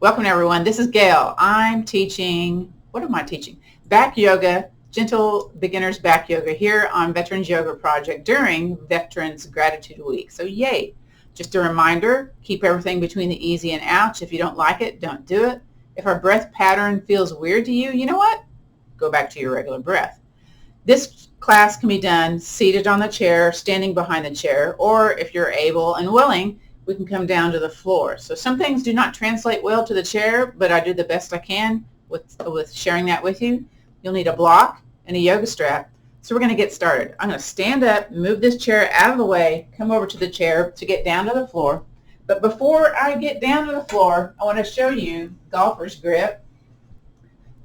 Welcome everyone. This is Gail. I'm teaching, what am I teaching? Back yoga, gentle beginners back yoga here on Veterans Yoga Project during Veterans Gratitude Week. So yay. Just a reminder, keep everything between the easy and ouch. If you don't like it, don't do it. If our breath pattern feels weird to you, you know what? Go back to your regular breath. This class can be done seated on the chair, standing behind the chair, or if you're able and willing, we can come down to the floor. So some things do not translate well to the chair, but I do the best I can with sharing that with you. You'll need a block and a yoga strap. So we're going to get started. I'm going to stand up, move this chair out of the way, come over to the chair to get down to the floor. But before I get down to the floor, I want to show you golfer's grip.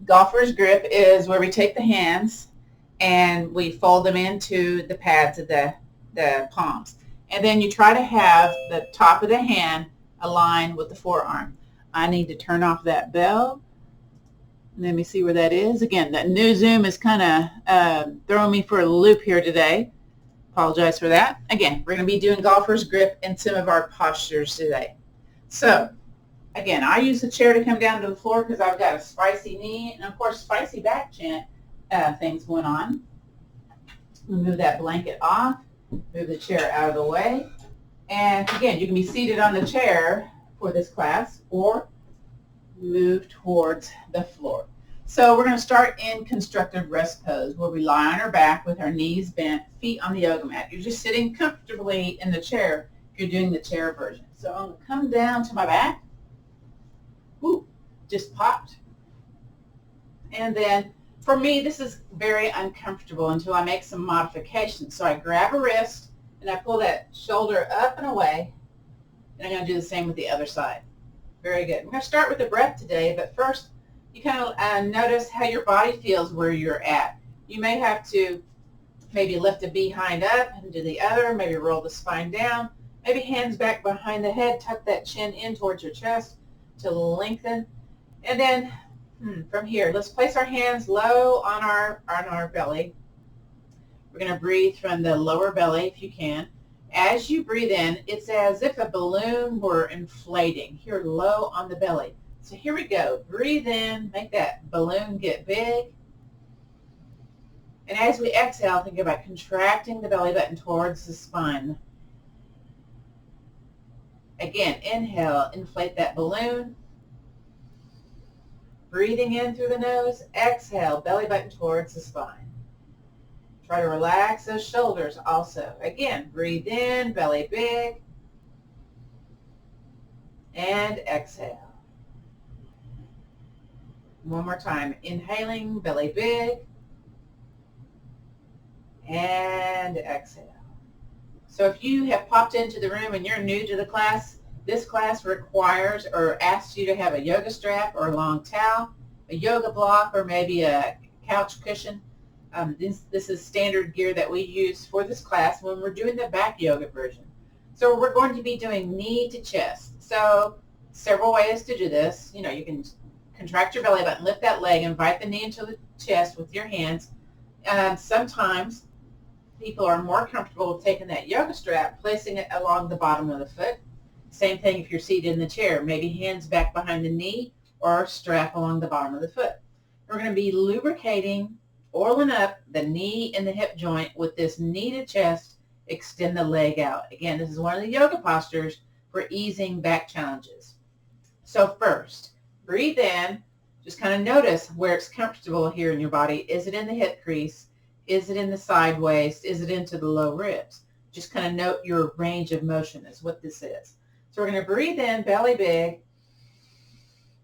Golfer's grip is where we take the hands and we fold them into the pads of the palms. And then you try to have the top of the hand align with the forearm. I need to turn off that bell. Let me see where that is. Again, that new Zoom is kind of throwing me for a loop here today. Apologize for that. Again, we're going to be doing golfer's grip in some of our postures today. So, again, I use the chair to come down to the floor because I've got a spicy knee and, of course, spicy back things going on. Move that blanket off. Move the chair out of the way. And again, you can be seated on the chair for this class or move towards the floor. So we're going to start in constructive rest pose where we lie on our back with our knees bent, feet on the yoga mat. You're just sitting comfortably in the chair if you're doing the chair version. So I'm going to come down to my back. Ooh, just popped. And then for me, this is very uncomfortable until I make some modifications. So I grab a wrist and I pull that shoulder up and away. And I'm going to do the same with the other side. Very good. We're going to start with the breath today, but first you kind of notice how your body feels where you're at. You may have to maybe lift the behind up and do the other, maybe roll the spine down, maybe hands back behind the head, tuck that chin in towards your chest to lengthen. And then from here, let's place our hands low on our belly. We're going to breathe from the lower belly if you can. As you breathe in, it's as if a balloon were inflating here low on the belly. So here we go. Breathe in, make that balloon get big. And as we exhale, think about contracting the belly button towards the spine. Again, inhale, inflate that balloon. Breathing in through the nose, exhale, belly button towards the spine. Try to relax those shoulders also. Again, breathe in, belly big, and exhale. One more time, inhaling, belly big, and exhale. So if you have popped into the room and you're new to the class, this class requires or asks you to have a yoga strap or a long towel, a yoga block, or maybe a couch cushion. This is standard gear that we use for this class when we're doing the back yoga version. So we're going to be doing knee to chest. So several ways to do this. You know, you can contract your belly button, lift that leg, invite the knee into the chest with your hands. And sometimes people are more comfortable with taking that yoga strap, placing it along the bottom of the foot. Same thing if you're seated in the chair, maybe hands back behind the knee or strap along the bottom of the foot. We're going to be lubricating, oiling up the knee and the hip joint with this knee to chest, extend the leg out. Again, this is one of the yoga postures for easing back challenges. So first, breathe in. Just kind of notice where it's comfortable here in your body. Is it in the hip crease? Is it in the side waist? Is it into the low ribs? Just kind of note your range of motion is what this is. So we're going to breathe in, belly big.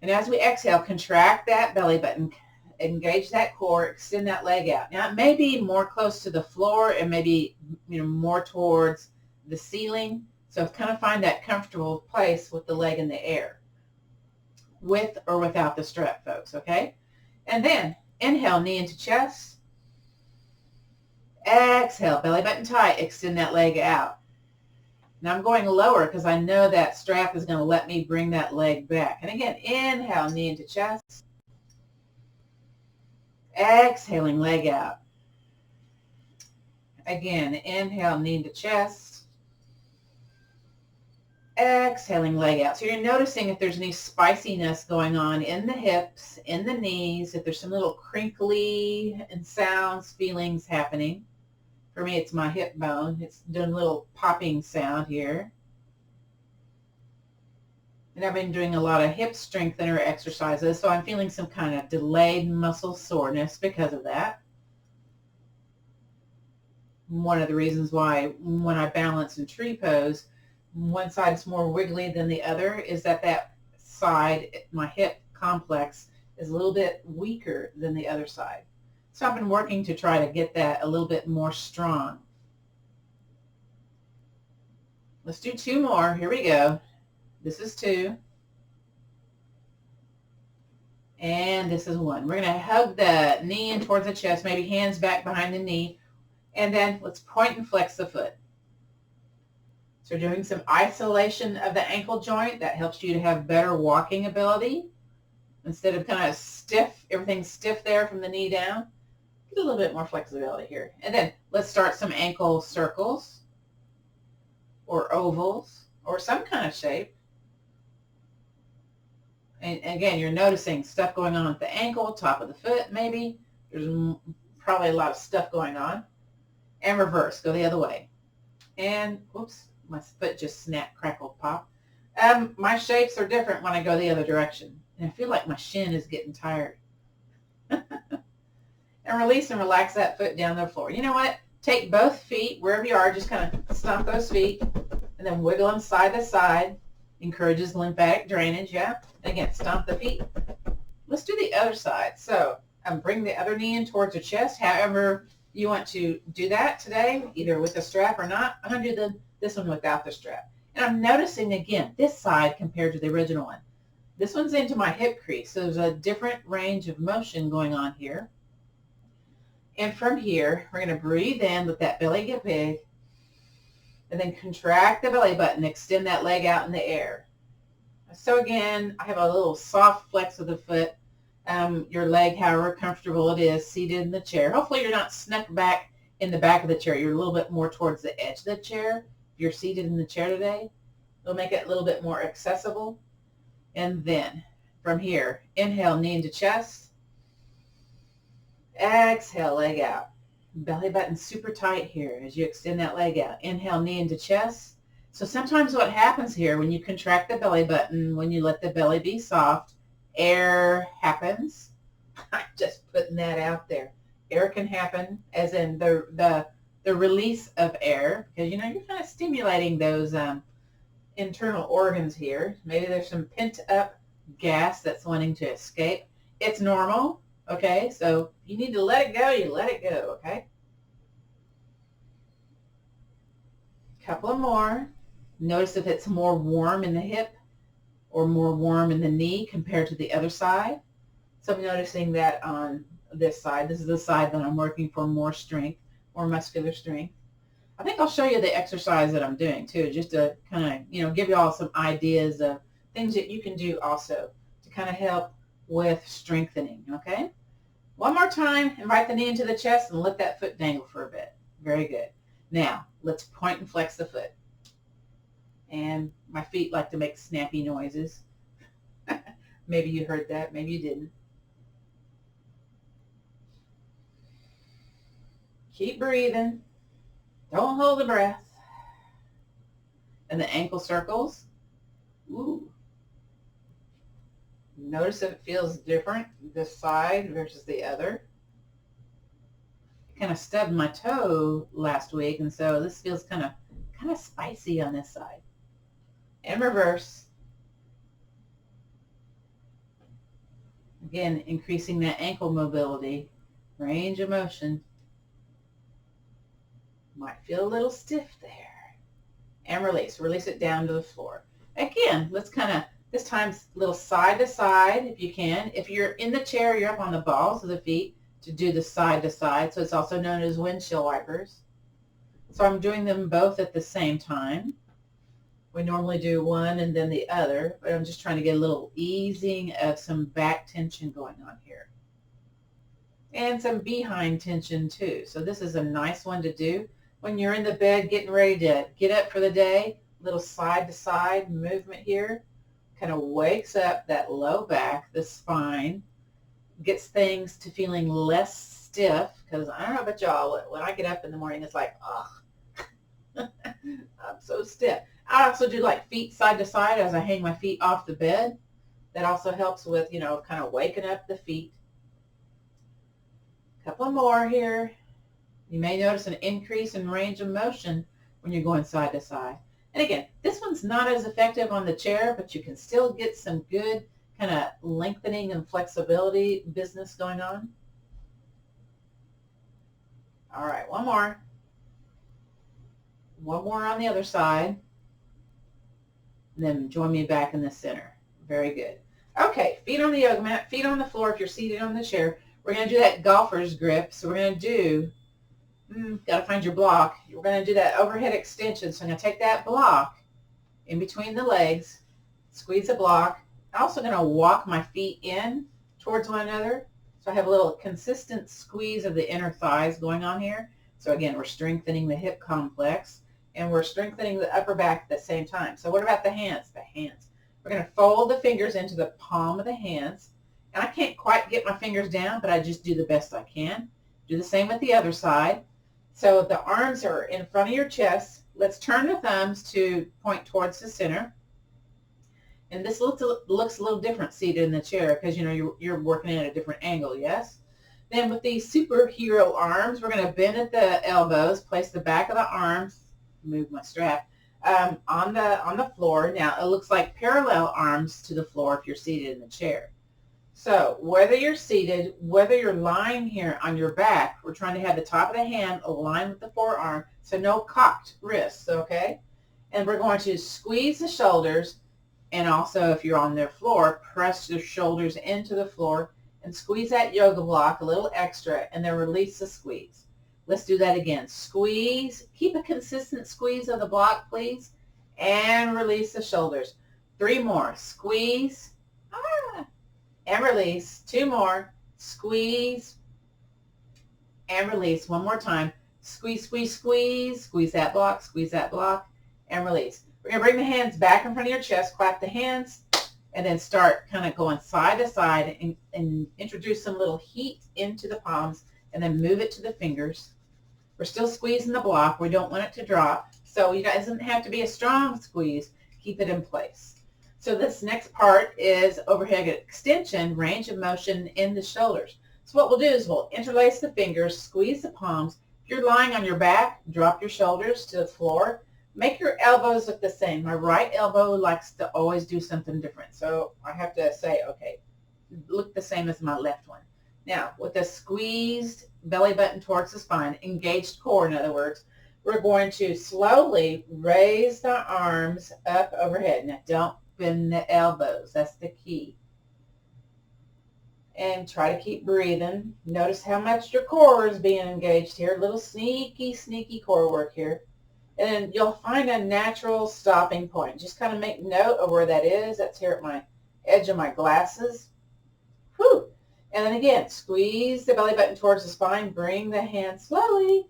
And as we exhale, contract that belly button, engage that core, extend that leg out. Now, it may be more close to the floor and maybe more towards the ceiling. So kind of find that comfortable place with the leg in the air, with or without the strap, folks, okay? And then inhale, knee into chest. Exhale, belly button tight, extend that leg out. Now I'm going lower because I know that strap is going to let me bring that leg back. And again, inhale, knee into chest. Exhaling, leg out. Again, inhale, knee into chest. Exhaling, leg out. So you're noticing if there's any spiciness going on in the hips, in the knees, if there's some little crinkly and sounds, feelings happening. For me, it's my hip bone. It's doing a little popping sound here. And I've been doing a lot of hip strengthener exercises, so I'm feeling some kind of delayed muscle soreness because of that. One of the reasons why when I balance in tree pose, one side is more wiggly than the other is that side, my hip complex, is a little bit weaker than the other side. So I've been working to try to get that a little bit more strong. Let's do 2 more. Here we go. This is 2. And this is 1. We're going to hug the knee in towards the chest, maybe hands back behind the knee. And then let's point and flex the foot. So we're doing some isolation of the ankle joint. That helps you to have better walking ability. Instead of kind of stiff, everything stiff there from the knee down. Get a little bit more flexibility here. And then let's start some ankle circles or ovals or some kind of shape. And again, you're noticing stuff going on at the ankle, top of the foot maybe. There's probably a lot of stuff going on. And reverse, go the other way. And, whoops, my foot just snapped, crackled, pop. My shapes are different when I go the other direction. And I feel like my shin is getting tired. And release and relax that foot down to the floor. You know what? Take both feet, wherever you are, just kind of stomp those feet. And then wiggle them side to side. Encourages lymphatic drainage, yeah? And again, stomp the feet. Let's do the other side. So bring the other knee in towards the chest, however you want to do that today, either with a strap or not. I'm going to do this one without the strap. And I'm noticing, again, this side compared to the original one. This one's into my hip crease, so there's a different range of motion going on here. And from here, we're going to breathe in, let that belly get big, and then contract the belly button, extend that leg out in the air. So again, I have a little soft flex of the foot. Your leg, however comfortable it is, seated in the chair. Hopefully you're not snuck back in the back of the chair. You're a little bit more towards the edge of the chair. If you're seated in the chair today, it'll make it a little bit more accessible. And then from here, inhale, knee into chest. Exhale, leg out. Belly button super tight here as you extend that leg out. Inhale, knee into chest. So sometimes what happens here when you contract the belly button, when you let the belly be soft, air happens. I'm just putting that out there. Air can happen, as in the release of air, because you're kind of stimulating those internal organs here. Maybe there's some pent up gas that's wanting to escape. It's normal, okay? So if you need to let it go, you let it go, okay? Couple of more. Notice if it's more warm in the hip or more warm in the knee compared to the other side. So I'm noticing that on this side. This is the side that I'm working for more strength, more muscular strength. I think I'll show you the exercise that I'm doing too, just to kind of, give you all some ideas of things that you can do also to kind of help with strengthening, okay? One more time, invite the knee into the chest and let that foot dangle for a bit. Very good. Now, let's point and flex the foot. And my feet like to make snappy noises. Maybe you heard that, maybe you didn't. Keep breathing. Don't hold the breath. And the ankle circles. Ooh. Notice if it feels different, this side versus the other. I kind of stubbed my toe last week, and so this feels kind of spicy on this side. And reverse. Again, increasing that ankle mobility, range of motion. Might feel a little stiff there. And release. Release it down to the floor. Again, let's this time a little side to side if you can. If you're in the chair, you're up on the balls of the feet to do the side to side. So it's also known as windshield wipers. So I'm doing them both at the same time. We normally do one and then the other, but I'm just trying to get a little easing of some back tension going on here. And some behind tension too. So this is a nice one to do when you're in the bed getting ready to get up for the day. little side to side movement here. Kind of wakes up that low back, the spine, gets things to feeling less stiff, because I don't know about y'all, when I get up in the morning, it's like, ugh, I'm so stiff. I also do like feet side to side as I hang my feet off the bed. That also helps with, kind of waking up the feet. A couple more here. You may notice an increase in range of motion when you're going side to side. And again, this one's not as effective on the chair, but you can still get some good kind of lengthening and flexibility business going on. All right, one more. One more on the other side. And then join me back in the center. Very good. Okay, feet on the yoga mat, feet on the floor if you're seated on the chair. We're going to do that golfer's grip. So we're going to do, got to find your block. We're going to do that overhead extension. So I'm going to take that block in between the legs, squeeze the block. I'm also going to walk my feet in towards one another. So I have a little consistent squeeze of the inner thighs going on here. So again, we're strengthening the hip complex and we're strengthening the upper back at the same time. So what about the hands? The hands. We're going to fold the fingers into the palm of the hands. And I can't quite get my fingers down, but I just do the best I can. Do the same with the other side. So the arms are in front of your chest. Let's turn the thumbs to point towards the center. And this looks a little different seated in the chair because, you're working at a different angle, yes? Then with these superhero arms, we're going to bend at the elbows, place the back of the arms, move my strap, on the floor. Now, it looks like parallel arms to the floor if you're seated in the chair. So whether you're seated, whether you're lying here on your back, we're trying to have the top of the hand aligned with the forearm, so no cocked wrists, okay? And we're going to squeeze the shoulders, and also if you're on the floor, press the shoulders into the floor and squeeze that yoga block a little extra, and then release the squeeze. Let's do that again. Squeeze. Keep a consistent squeeze of the block, please, and release the shoulders. 3 more. Squeeze. And release. 2 more. Squeeze and release. 1 more time. Squeeze, squeeze, squeeze. Squeeze that block, and release. We're going to bring the hands back in front of your chest, clap the hands, and then start kind of going side to side and introduce some little heat into the palms, and then move it to the fingers. We're still squeezing the block. We don't want it to drop, so it doesn't have to be a strong squeeze. Keep it in place. So this next part is overhead extension, range of motion in the shoulders. So what we'll do is we'll interlace the fingers, squeeze the palms. If you're lying on your back, drop your shoulders to the floor. Make your elbows look the same. My right elbow likes to always do something different. So I have to say, okay, look the same as my left one. Now, with a squeezed belly button towards the spine, engaged core in other words, we're going to slowly raise the arms up overhead. Now, don't bend the elbows. That's the key. And try to keep breathing. Notice how much your core is being engaged here. A little sneaky, sneaky core work here. And you'll find a natural stopping point. Just kind of make note of where that is. That's here at my edge of my glasses. Whew. And then again, squeeze the belly button towards the spine. Bring the hand slowly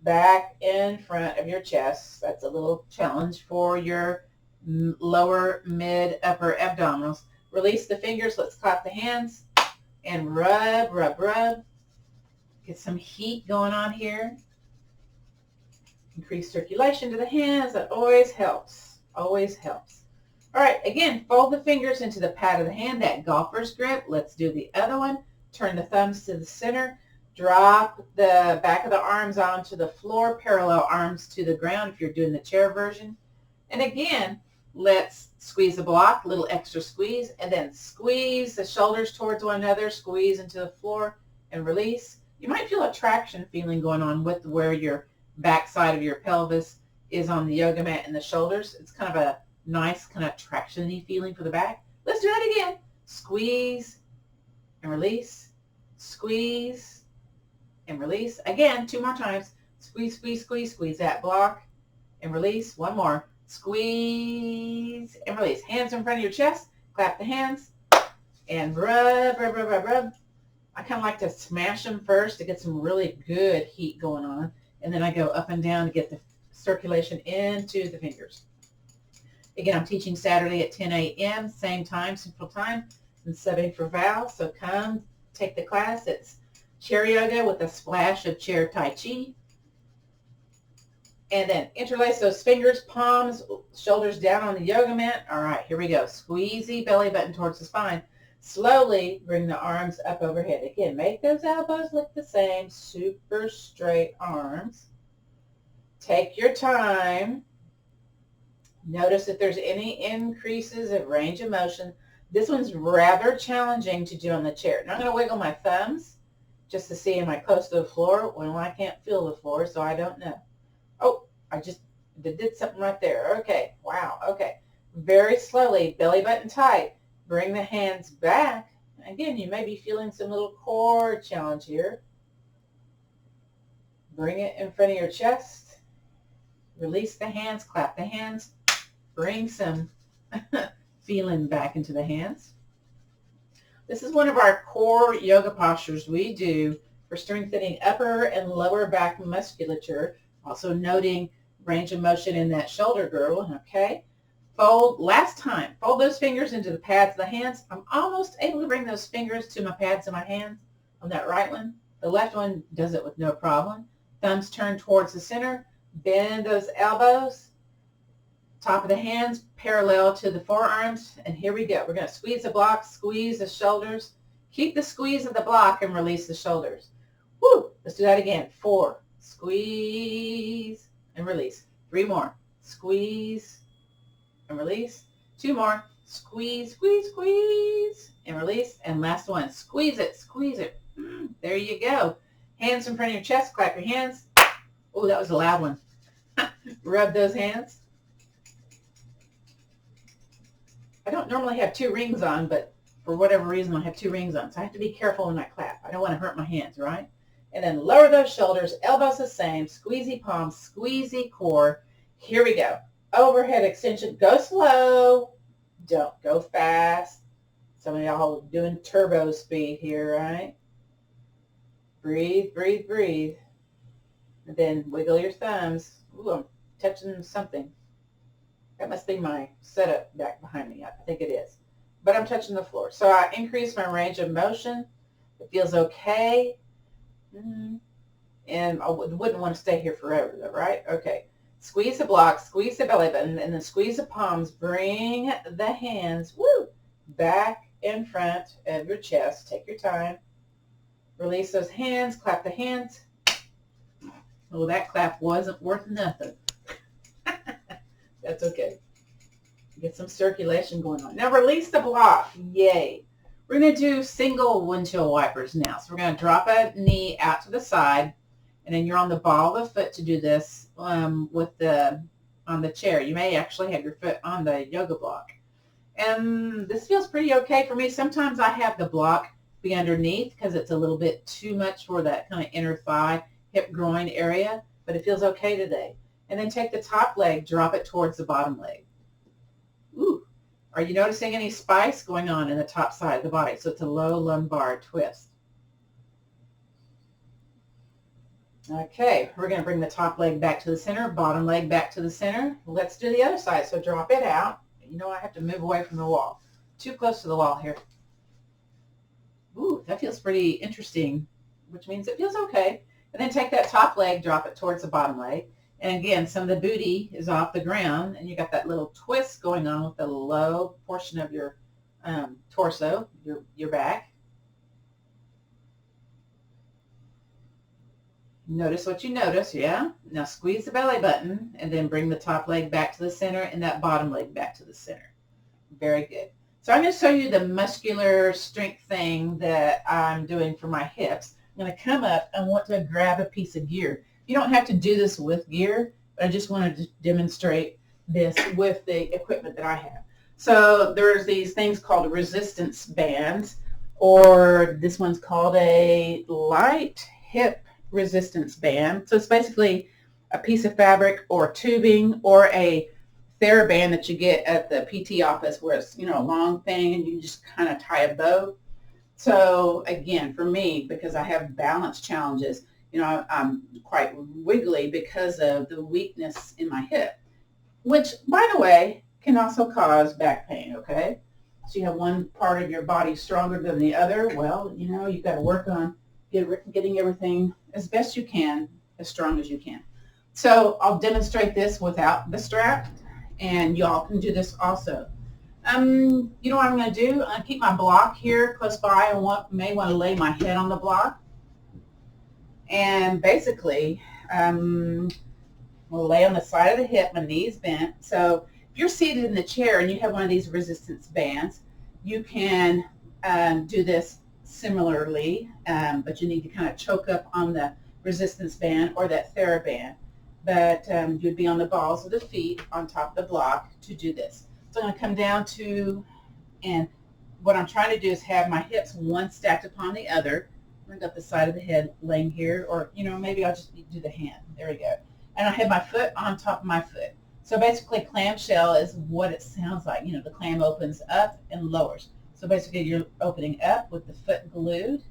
back in front of your chest. That's a little challenge for your lower, mid, upper abdominals. Release the fingers. Let's clap the hands and rub, rub, rub. Get some heat going on here. Increase circulation to the hands. That always helps. Always helps. All right, again, fold the fingers into the pad of the hand, that golfer's grip. Let's do the other one. Turn the thumbs to the center. Drop the back of the arms onto the floor, parallel arms to the ground if you're doing the chair version. And again, let's squeeze the block, a little extra squeeze, and then squeeze the shoulders towards one another, squeeze into the floor, and release. You might feel a traction feeling going on with where your back side of your pelvis is on the yoga mat and the shoulders. It's kind of a nice kind of traction-y feeling for the back. Let's do that again. Squeeze and release. Squeeze and release. Again, 2 more times. Squeeze, squeeze, squeeze, squeeze that block and release. 1 more. Squeeze and release. Hands in front of your chest. Clap the hands and rub, rub, rub, rub, rub. I kind of like to smash them first to get some really good heat going on. And then I go up and down to get the circulation into the fingers. Again, I'm teaching Saturday at 10 a.m., same time, Central Time, and subbing for Val. So come take the class. It's chair yoga with a splash of chair tai chi. And then interlace those fingers, palms, shoulders down on the yoga mat. All right, here we go. Squeezy belly button towards the spine. Slowly bring the arms up overhead. Again, make those elbows look the same. Super straight arms. Take your time. Notice if there's any increases of range of motion. This one's rather challenging to do on the chair. Now I'm going to wiggle my thumbs just to see am I close to the floor. Well, I can't feel the floor, so I don't know. Oh, I just did something right there. Okay, wow, okay. Very slowly, belly button tight. Bring the hands back. Again, you may be feeling some little core challenge here. Bring it in front of your chest. Release the hands, clap the hands. Bring some feeling back into the hands. This is one of our core yoga postures we do for strengthening upper and lower back musculature. Also noting range of motion in that shoulder girdle, okay? Fold, last time, fold those fingers into the pads of the hands. I'm almost able to bring those fingers to my pads of my hands on that right one. The left one does it with no problem. Thumbs turn towards the center. Bend those elbows. Top of the hands parallel to the forearms. And here we go. We're going to squeeze the block, squeeze the shoulders. Keep the squeeze of the block and release the shoulders. Woo! Let's do that again. 4. Squeeze and release. 3 more. Squeeze and release. 2 more. Squeeze, squeeze, squeeze and release. And last one. Squeeze it, squeeze it. There you go. Hands in front of your chest. Clap your hands. Oh, that was a loud one. Rub those hands. I don't normally have 2 rings on, but for whatever reason I have 2 rings on. So I have to be careful when I clap. I don't want to hurt my hands, right? And then lower those shoulders, elbows the same, squeezy palms, squeezy core. Here we go. Overhead extension. Go slow. Don't go fast. Some of y'all doing turbo speed here, right? Breathe, breathe, breathe. And then wiggle your thumbs. Ooh, I'm touching something. That must be my setup back behind me. I think it is. But I'm touching the floor. So I increase my range of motion. It feels okay. And I wouldn't want to stay here forever, though, right? Okay. Squeeze the block, squeeze the belly button, and then squeeze the palms. Bring the hands, back in front of your chest. Take your time. Release those hands. Clap the hands. Oh, that clap wasn't worth nothing. That's okay. Get some circulation going on. Now release the block. Yay. We're going to do single windshield wipers now. So we're going to drop a knee out to the side, and then you're on the ball of the foot to do this on the chair. You may actually have your foot on the yoga block. And this feels pretty okay for me. Sometimes I have the block be underneath because it's a little bit too much for that kind of inner thigh, hip, groin area, but it feels okay today. And then take the top leg, drop it towards the bottom leg. Ooh. Are you noticing any spice going on in the top side of the body? So it's a low lumbar twist. Okay, we're going to bring the top leg back to the center, bottom leg back to the center. Let's do the other side. So drop it out. You know I have to move away from the wall. Too close to the wall here. Ooh, that feels pretty interesting, which means it feels okay. And then take that top leg, drop it towards the bottom leg. And again, some of the booty is off the ground, and you got that little twist going on with the low portion of your torso, your back. Notice what you notice, yeah? Now squeeze the belly button, and then bring the top leg back to the center and that bottom leg back to the center. Very good. So I'm going to show you the muscular strength thing that I'm doing for my hips. I'm going to come up and want to grab a piece of gear. You don't have to do this with gear, but I just wanted to demonstrate this with the equipment that I have. So there's these things called resistance bands, or this one's called a light hip resistance band. So it's basically a piece of fabric or tubing or a TheraBand that you get at the PT office where it's, a long thing and you just kind of tie a bow. So again, for me, because I have balance challenges, I'm quite wiggly because of the weakness in my hip, which, by the way, can also cause back pain, okay? So you have one part of your body stronger than the other. Well, you know, you've got to work on getting everything as best you can, as strong as you can. So I'll demonstrate this without the strap, and y'all can do this also. You know what I'm going to do? I'll keep my block here close by. May want to lay my head on the block. And basically, we'll lay on the side of the hip, my knees bent. So if you're seated in the chair and you have one of these resistance bands, you can do this similarly, but you need to kind of choke up on the resistance band or that TheraBand. But you'd be on the balls of the feet on top of the block to do this. So I'm going to come down to, and what I'm trying to do is have my hips one stacked upon the other. I've got the side of the head laying here, or, you know, maybe I'll just do the hand. There we go. And I have my foot on top of my foot. So basically clamshell is what it sounds like. You know, the clam opens up and lowers. So basically you're opening up with the foot glued.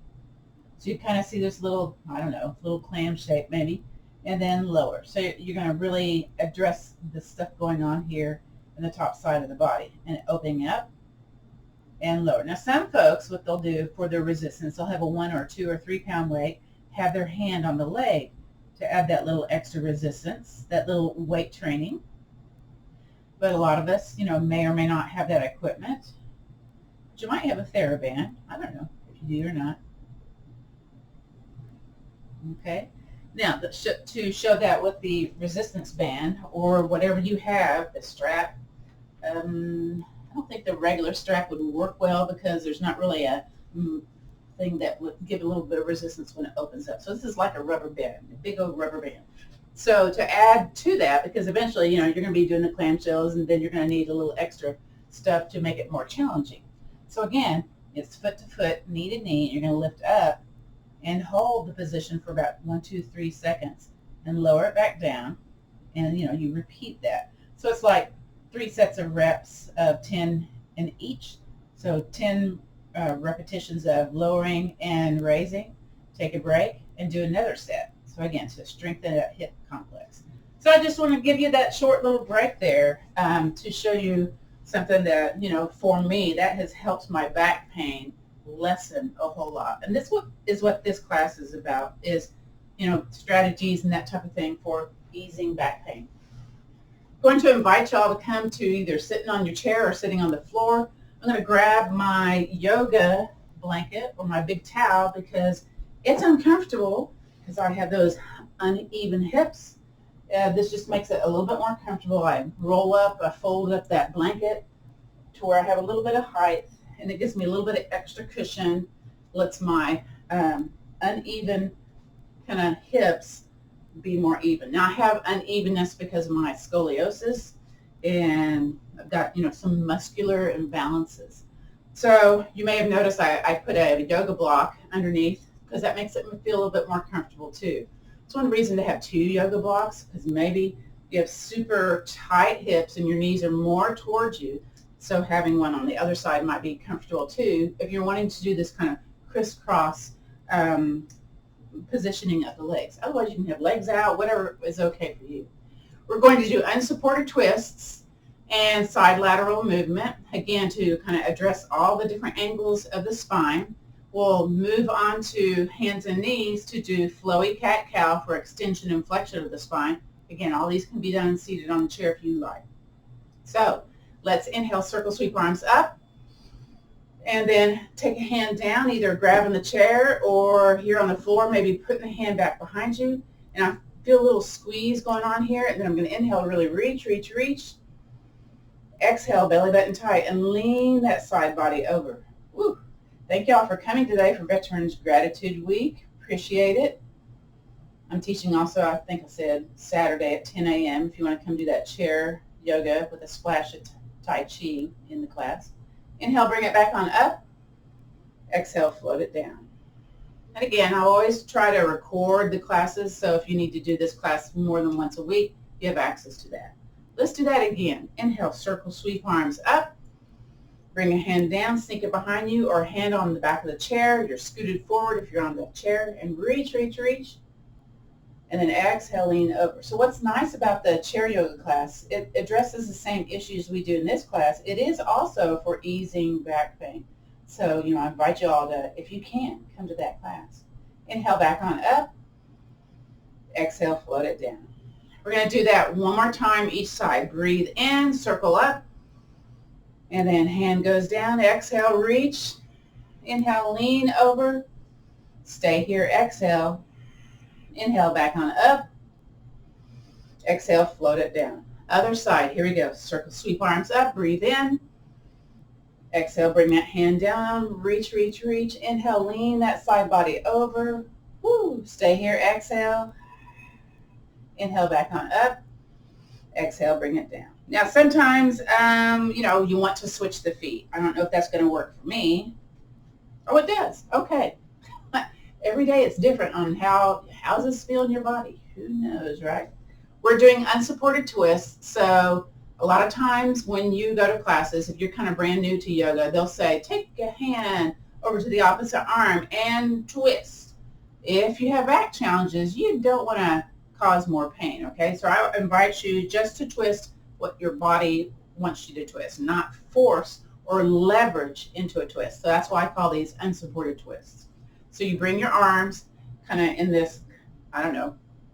So you kind of see this little, I don't know, little clam shape maybe, and then lower. So you're going to really address the stuff going on here in the top side of the body, and opening up and lower. Now some folks, what they'll do for their resistance, they'll have a 1 or 2 or 3 pound weight, have their hand on the leg to add that little extra resistance, that little weight training. But a lot of us, you know, may or may not have that equipment. But you might have a TheraBand. I don't know if you do or not. Okay. Now, to show that with the resistance band or whatever you have, the strap, I don't think the regular strap would work well because there's not really a thing that would give a little bit of resistance when it opens up. So this is like a rubber band, a big old rubber band. So to add to that, because eventually, you know, you're going to be doing the clamshells, and then you're going to need a little extra stuff to make it more challenging. So again, it's foot to foot, knee to knee. You're going to lift up and hold the position for about 1, 2, 3 seconds and lower it back down. And, you know, you repeat that. So it's like 3 sets of reps of 10 in each. So 10 repetitions of lowering and raising. Take a break and do another set. So again, to strengthen that hip complex. So I just want to give you that short little break there to show you something that, you know, for me, that has helped my back pain lessen a whole lot. And this is what this class is about, is, you know, strategies and that type of thing for easing back pain. I'm going to invite y'all to come to either sitting on your chair or sitting on the floor. I'm going to grab my yoga blanket or my big towel because it's uncomfortable because I have those uneven hips. This just makes it a little bit more comfortable. I roll up, I fold up that blanket to where I have a little bit of height, and it gives me a little bit of extra cushion, lets my uneven kind of hips be more even. Now I have unevenness because of my scoliosis, and I've got, you know, some muscular imbalances. So you may have noticed I put a yoga block underneath because that makes it feel a little bit more comfortable too. It's one reason to have 2 yoga blocks, because maybe you have super tight hips and your knees are more towards you. So having one on the other side might be comfortable too if you're wanting to do this kind of crisscross positioning of the legs. Otherwise you can have legs out, whatever is okay for you. We're going to do unsupported twists and side lateral movement, again, to kind of address all the different angles of the spine. We'll move on to hands and knees to do flowy cat-cow for extension and flexion of the spine. Again, all these can be done seated on the chair if you like. So let's inhale, circle sweep arms up, and then take a hand down, either grabbing the chair or here on the floor, maybe putting the hand back behind you. And I feel a little squeeze going on here, and then I'm going to inhale, really reach, reach, reach. Exhale, belly button tight, and lean that side body over. Woo. Thank y'all for coming today for Veterans Gratitude Week. Appreciate it. I'm teaching also, I think I said, Saturday at 10 a.m. if you want to come do that chair yoga with a splash of Tai Chi in the class. Inhale, bring it back on up. Exhale, float it down. And again, I always try to record the classes, so if you need to do this class more than once a week, you have access to that. Let's do that again. Inhale, circle sweep arms up. Bring a hand down, sneak it behind you, or hand on the back of the chair. You're scooted forward if you're on the chair, and reach, reach, reach. And then exhale, lean over. So what's nice about the chair yoga class, it addresses the same issues we do in this class. It is also for easing back pain. So, I invite you all to, if you can, come to that class. Inhale back on up. Exhale, float it down. We're going to do that one more time each side. Breathe in, circle up. And then hand goes down. Exhale, reach. Inhale, lean over. Stay here. Exhale. Inhale back on up. Exhale, float it down. Other side. Here we go. Circle, sweep arms up. Breathe in. Exhale, bring that hand down. Reach, reach, reach. Inhale, lean that side body over. Woo. Stay here. Exhale. Inhale back on up. Exhale, bring it down. Now, sometimes, you want to switch the feet. I don't know if that's going to work for me. Oh, it does. Okay. Every day it's different on how's this feel in your body? Who knows, right? We're doing unsupported twists. So a lot of times when you go to classes, if you're kind of brand new to yoga, they'll say, take a hand over to the opposite arm and twist. If you have back challenges, you don't want to cause more pain, okay? So I invite you just to twist what your body wants you to twist, not force or leverage into a twist. So that's why I call these unsupported twists. So you bring your arms kind of in this,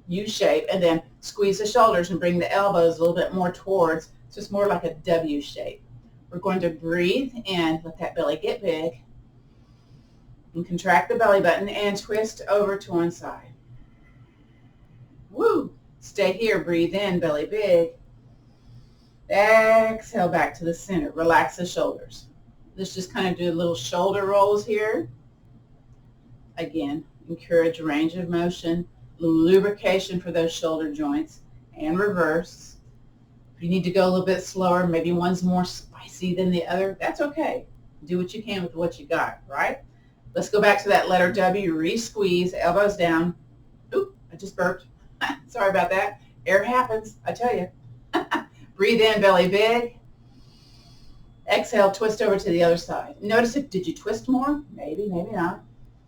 U shape, and then squeeze the shoulders and bring the elbows a little bit more towards, so it's more like a W shape. We're going to breathe in, let that belly get big, and contract the belly button and twist over to one side. Woo! Stay here, breathe in, belly big. Exhale back to the center. Relax the shoulders. Let's just kind of do little shoulder rolls here. Again, encourage range of motion, lubrication for those shoulder joints, and reverse. If you need to go a little bit slower, maybe one's more spicy than the other, that's okay. Do what you can with what you got, right? Let's go back to that letter W, re-squeeze, elbows down. Oop, I just burped. Sorry about that. Air happens, I tell you. Breathe in, belly big. Exhale, twist over to the other side. Notice did you twist more? Maybe, maybe not.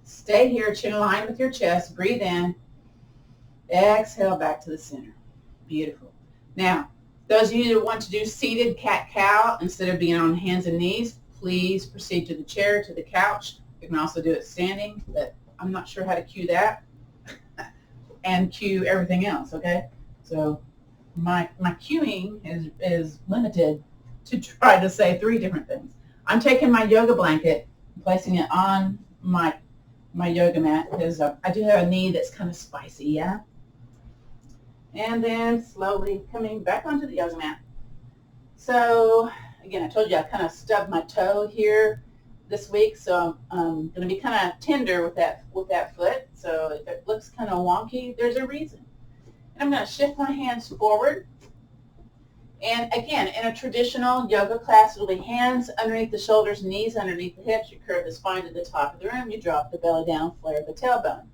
Stay here, chin aligned with your chest. Breathe in. Exhale back to the center. Beautiful. Now, those of you that want to do seated cat-cow instead of being on hands and knees, please proceed to the chair, to the couch. You can also do it standing, but I'm not sure how to cue that and cue everything else, okay? So my cueing is limited to try to say 3 different things. I'm taking my yoga blanket and placing it on my yoga mat because I do have a knee that's kind of spicy, yeah? And then slowly coming back onto the yoga mat. So again, I told you I kind of stubbed my toe here this week, so I'm going to be kind of tender with that foot. So if it looks kind of wonky, there's a reason. And I'm going to shift my hands forward. And again, in a traditional yoga class, it'll be hands underneath the shoulders, knees underneath the hips. You curve the spine to the top of the room. You drop the belly down, flare the tailbone.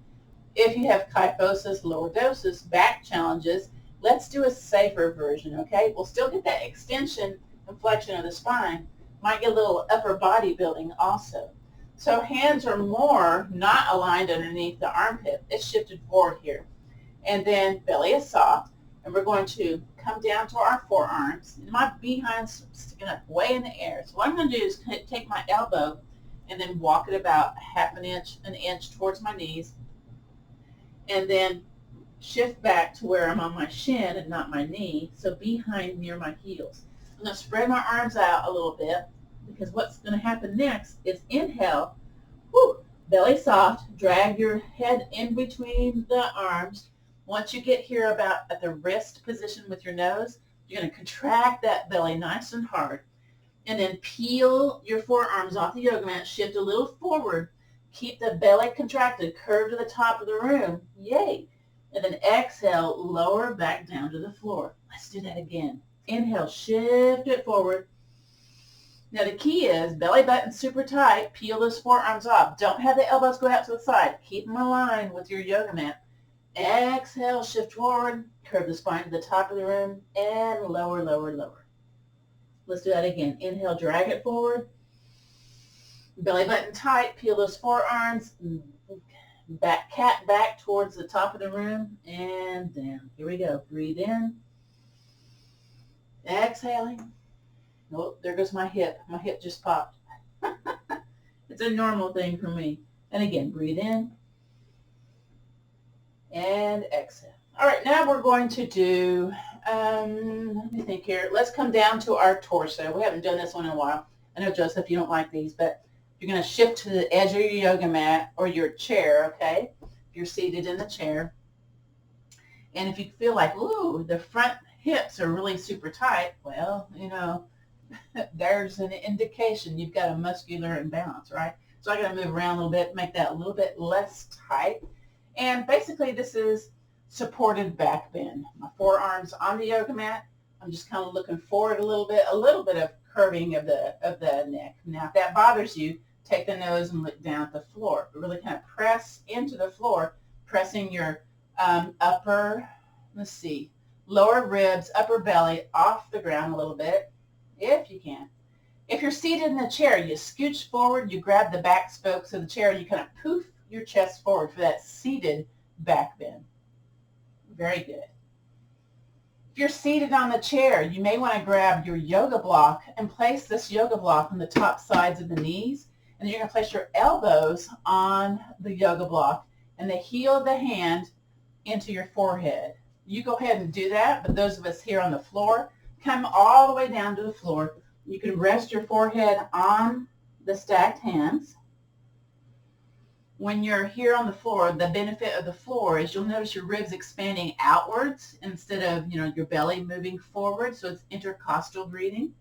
If you have kyphosis, lordosis, back challenges, let's do a safer version, okay? We'll still get that extension and flexion of the spine. Might get a little upper body building also. So hands are more not aligned underneath the armpit. It's shifted forward here. And then belly is soft. And we're going to come down to our forearms. And my behind's sticking up way in the air. So what I'm going to do is take my elbow and then walk it about an inch towards my knees. And then shift back to where I'm on my shin and not my knee. So behind near my heels. I'm going to spread my arms out a little bit because what's going to happen next is inhale, whoo, belly soft, drag your head in between the arms. Once you get here about at the wrist position with your nose, you're going to contract that belly nice and hard. And then peel your forearms off the yoga mat, shift a little forward, keep the belly contracted, curve to the top of the room. Yay. And then exhale, lower back down to the floor. Let's do that again. Inhale, shift it forward. Now the key is belly button super tight, peel those forearms off. Don't have the elbows go out to the side. Keep them aligned with your yoga mat. Exhale, shift forward, curve the spine to the top of the room, and lower, lower, lower. Let's do that again. Inhale, drag it forward. Belly button tight, peel those forearms. Back, cat back towards the top of the room and down. Here we go. Breathe in. Exhaling. Oh, there goes my hip. My hip just popped. It's a normal thing for me. And again, breathe in and exhale. All right, now we're going to do, let me think here. Let's come down to our torso. We haven't done this one in a while. I know, Joseph, you don't like these, but you're going to shift to the edge of your yoga mat or your chair, okay? If you're seated in the chair. And if you feel like, ooh, the front hips are really super tight, well, you know, there's an indication you've got a muscular imbalance, right? So I got to move around a little bit, make that a little bit less tight. And basically this is supported back bend. My forearms on the yoga mat. I'm just kind of looking forward a little bit of curving of the neck. Now if that bothers you, take the nose and look down at the floor. Really kind of press into the floor, pressing your upper, lower ribs, upper belly off the ground a little bit, if you can. If you're seated in the chair, you scooch forward, you grab the back spokes of the chair, and you kind of poof your chest forward for that seated back bend. Very good. If you're seated on the chair, you may want to grab your yoga block and place this yoga block on the top sides of the knees, and you're going to place your elbows on the yoga block and the heel of the hand into your forehead. You go ahead and do that, but those of us here on the floor, come all the way down to the floor. You can rest your forehead on the stacked hands. When you're here on the floor, the benefit of the floor is you'll notice your ribs expanding outwards instead of, your belly moving forward, so it's intercostal breathing.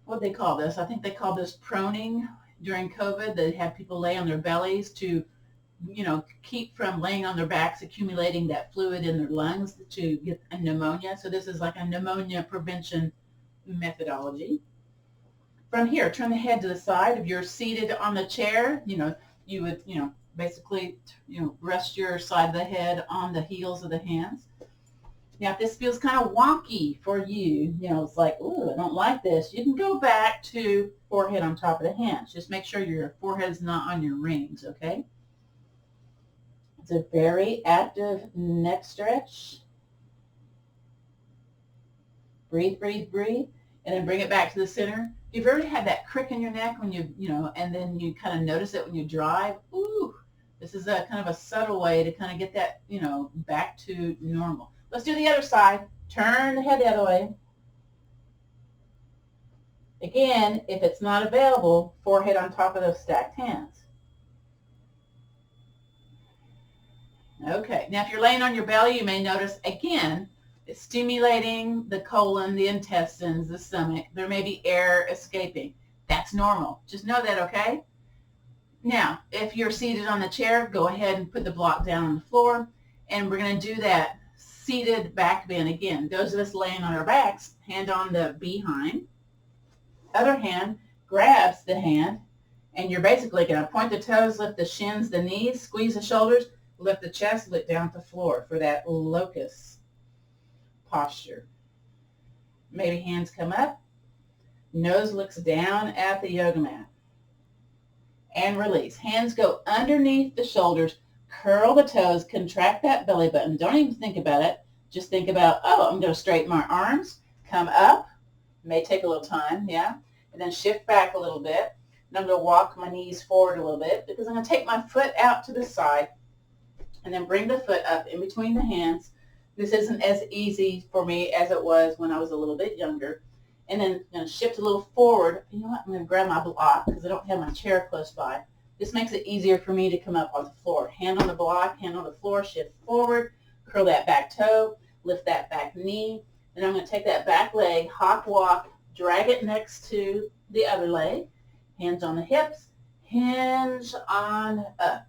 What do they call this? I think they call this proning during COVID. They have people lay on their bellies to keep from laying on their backs, accumulating that fluid in their lungs to get a pneumonia. So this is like a pneumonia prevention methodology. From here, turn the head to the side. If you're seated on the chair, you would, basically, rest your side of the head on the heels of the hands. Now, if this feels kind of wonky for you, it's like, ooh, I don't like this, you can go back to forehead on top of the hands. Just make sure your forehead is not on your rings, okay? It's a very active neck stretch. Breathe, breathe, breathe, and then bring it back to the center. If you've ever had that crick in your neck when and then you kind of notice it when you drive, ooh, this is a kind of a subtle way to kind of get that, back to normal. Let's do the other side. Turn the head the other way. Again, if it's not available, forehead on top of those stacked hands. Okay, now if you're laying on your belly, you may notice, again, it's stimulating the colon, the intestines, the stomach. There may be air escaping. That's normal. Just know that, okay? Now, if you're seated on the chair, go ahead and put the block down on the floor, and we're going to do that seated back bend again. Those of us laying on our backs, hand on the behind. Other hand grabs the hand, and you're basically going to point the toes, lift the shins, the knees, squeeze the shoulders, lift the chest, look down at the floor for that locust posture. Maybe hands come up, nose looks down at the yoga mat, and release. Hands go underneath the shoulders, curl the toes, contract that belly button. Don't even think about it. Just think about, oh, I'm going to straighten my arms, come up, may take a little time, yeah, and then shift back a little bit. And I'm going to walk my knees forward a little bit because I'm going to take my foot out to the side and then bring the foot up in between the hands. This isn't as easy for me as it was when I was a little bit younger. And then I'm going to shift a little forward. You know what? I'm going to grab my block because I don't have my chair close by. This makes it easier for me to come up on the floor. Hand on the block, hand on the floor, shift forward, curl that back toe, lift that back knee. And I'm going to take that back leg, hop walk, drag it next to the other leg, hands on the hips, hinge on up.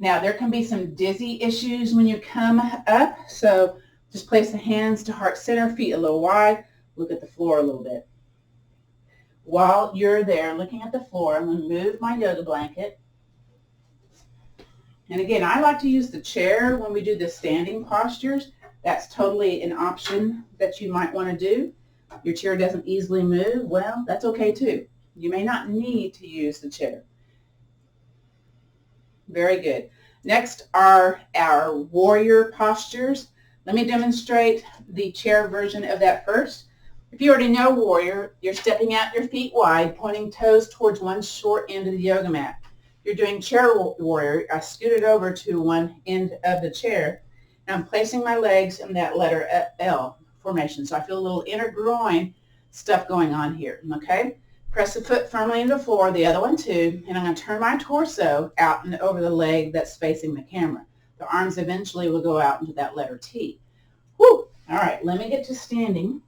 Now, there can be some dizzy issues when you come up, so just place the hands to heart center, feet a little wide, look at the floor a little bit. While you're there looking at the floor, I'm going to move my yoga blanket. And again, I like to use the chair when we do the standing postures. That's totally an option that you might want to do. Your chair doesn't easily move, well, that's okay too. You may not need to use the chair. Very good. Next are our warrior postures. Let me demonstrate the chair version of that first. If you already know warrior, you're stepping out your feet wide, pointing toes towards one short end of the yoga mat. If you're doing chair warrior, I scooted over to one end of the chair, and I'm placing my legs in that letter L formation. So I feel a little inner groin stuff going on here, okay? Press the foot firmly into the floor, the other one too, and I'm going to turn my torso out and over the leg that's facing the camera. The arms eventually will go out into that letter T. Whew. All right, let me get to standing.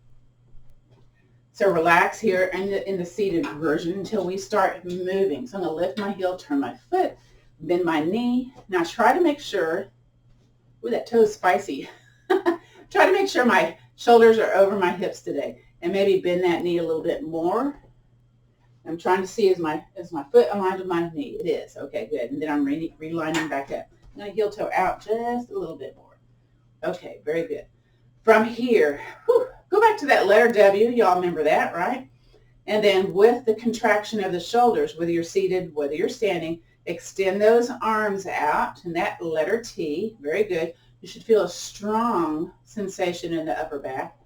So relax here in the seated version until we start moving. So I'm going to lift my heel, turn my foot, bend my knee. Now try to make sure, ooh, that toe's spicy. Try to make sure my shoulders are over my hips today, and maybe bend that knee a little bit more. I'm trying to see is my foot aligned with my knee? It is. Okay, good. And then I'm relining back up. I'm going to heel toe out just a little bit more. Okay, very good. From here, go back to that letter W. Y'all remember that, right? And then with the contraction of the shoulders, whether you're seated, whether you're standing, extend those arms out and that letter T. Very good. You should feel a strong sensation in the upper back.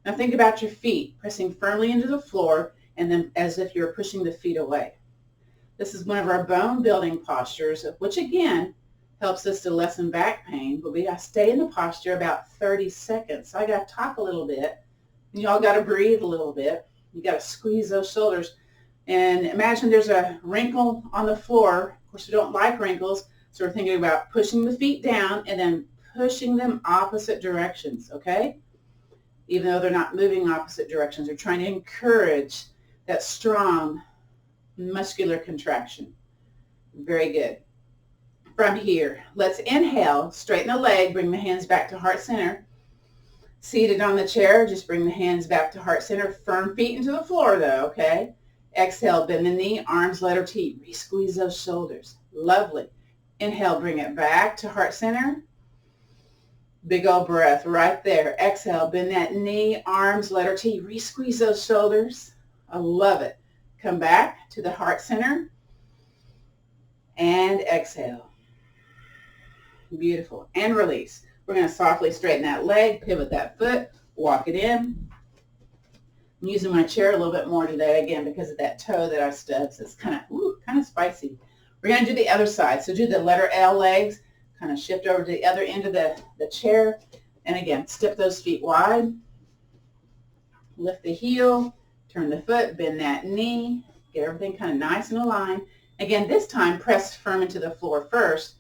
Now think about your feet pressing firmly into the floor and then as if you're pushing the feet away. This is one of our bone building postures, which again helps us to lessen back pain, but we got to stay in the posture about 30 seconds. So I got to talk a little bit, and you all got to breathe a little bit. You got to squeeze those shoulders, and imagine there's a wrinkle on the floor. Of course, we don't like wrinkles, so we're thinking about pushing the feet down and then pushing them opposite directions, okay? Even though they're not moving opposite directions, they're trying to encourage that strong muscular contraction. Very good. From here, let's inhale, straighten the leg, bring the hands back to heart center. Seated on the chair, just bring the hands back to heart center. Firm feet into the floor though, okay? Exhale, bend the knee, arms letter T. Re-squeeze those shoulders. Lovely. Inhale, bring it back to heart center. Big old breath right there. Exhale, bend that knee, arms letter T. Re-squeeze those shoulders. I love it. Come back to the heart center and exhale. Beautiful. And release. We're going to softly straighten that leg, pivot that foot, walk it in. I'm using my chair a little bit more today, again, because of that toe that I stubbed. So it's kind of spicy. We're going to do the other side. So do the letter L legs, kind of shift over to the other end of the chair. And again, step those feet wide. Lift the heel, turn the foot, bend that knee, get everything kind of nice and aligned. Again, this time, press firm into the floor first,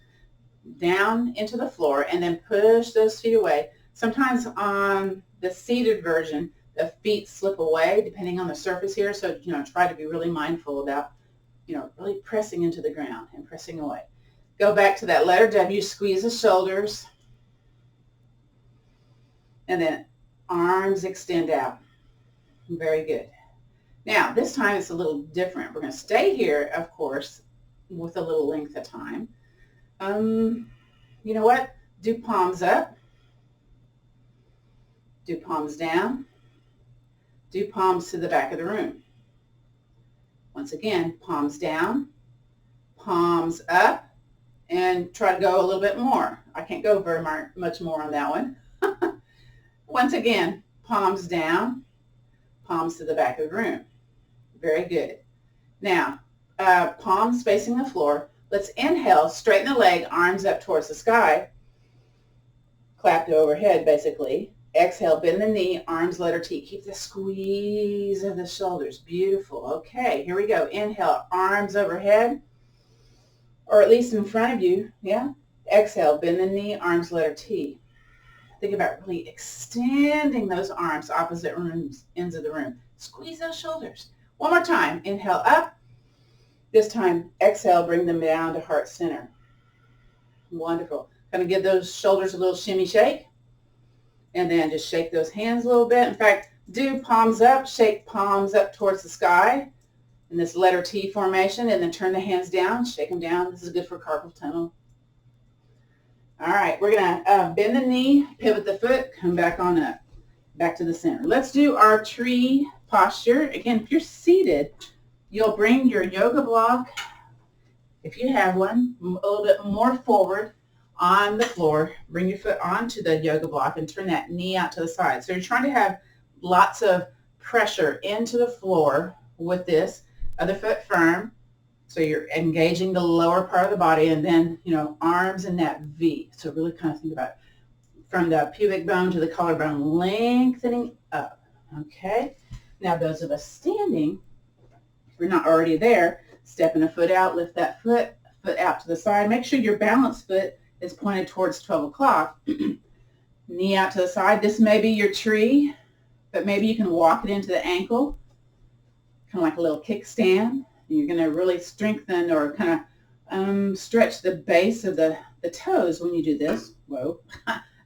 down into the floor, and then push those feet away. Sometimes on the seated version, the feet slip away depending on the surface here. So, try to be really mindful about, really pressing into the ground and pressing away. Go back to that letter W, squeeze the shoulders, and then arms extend out. Very good. Now, this time it's a little different. We're going to stay here, of course, with a little length of time. You know what? Do palms up. Do palms down. Do palms to the back of the room. Once again, palms down, palms up, and try to go a little bit more. I can't go very much more on that one. Once again, palms down, palms to the back of the room. Very good. Now, palms facing the floor. Let's inhale, straighten the leg, arms up towards the sky. Clap to overhead, basically. Exhale, bend the knee, arms letter T. Keep the squeeze of the shoulders. Beautiful. Okay, here we go. Inhale, arms overhead, or at least in front of you. Yeah. Exhale, bend the knee, arms letter T. Think about really extending those arms opposite ends of the room. Squeeze those shoulders. One more time. Inhale up. This time, exhale, bring them down to heart center. Wonderful. Kind of give those shoulders a little shimmy shake. And then just shake those hands a little bit. In fact, do palms up, shake palms up towards the sky in this letter T formation, and then turn the hands down, shake them down. This is good for carpal tunnel. All right, we're going to bend the knee, pivot the foot, come back on up, back to the center. Let's do our tree posture. Again, if you're seated, you'll bring your yoga block If you have one, a little bit more forward on the floor, bring your foot onto the yoga block and turn that knee out to the side. So you're trying to have lots of pressure into the floor with this. Other foot firm. So you're engaging the lower part of the body, and then, arms in that V. So really kind of think about it. From the pubic bone to the collarbone, lengthening up. Okay? Now those of us standing, if you're not already there, stepping a foot out, lift that foot out to the side. Make sure your balanced foot is pointed towards 12 o'clock. Knee out to the side. This may be your tree, but maybe you can walk it into the ankle, kind of like a little kickstand. You're going to really strengthen or kind of stretch the base of the toes when you do this. Whoa.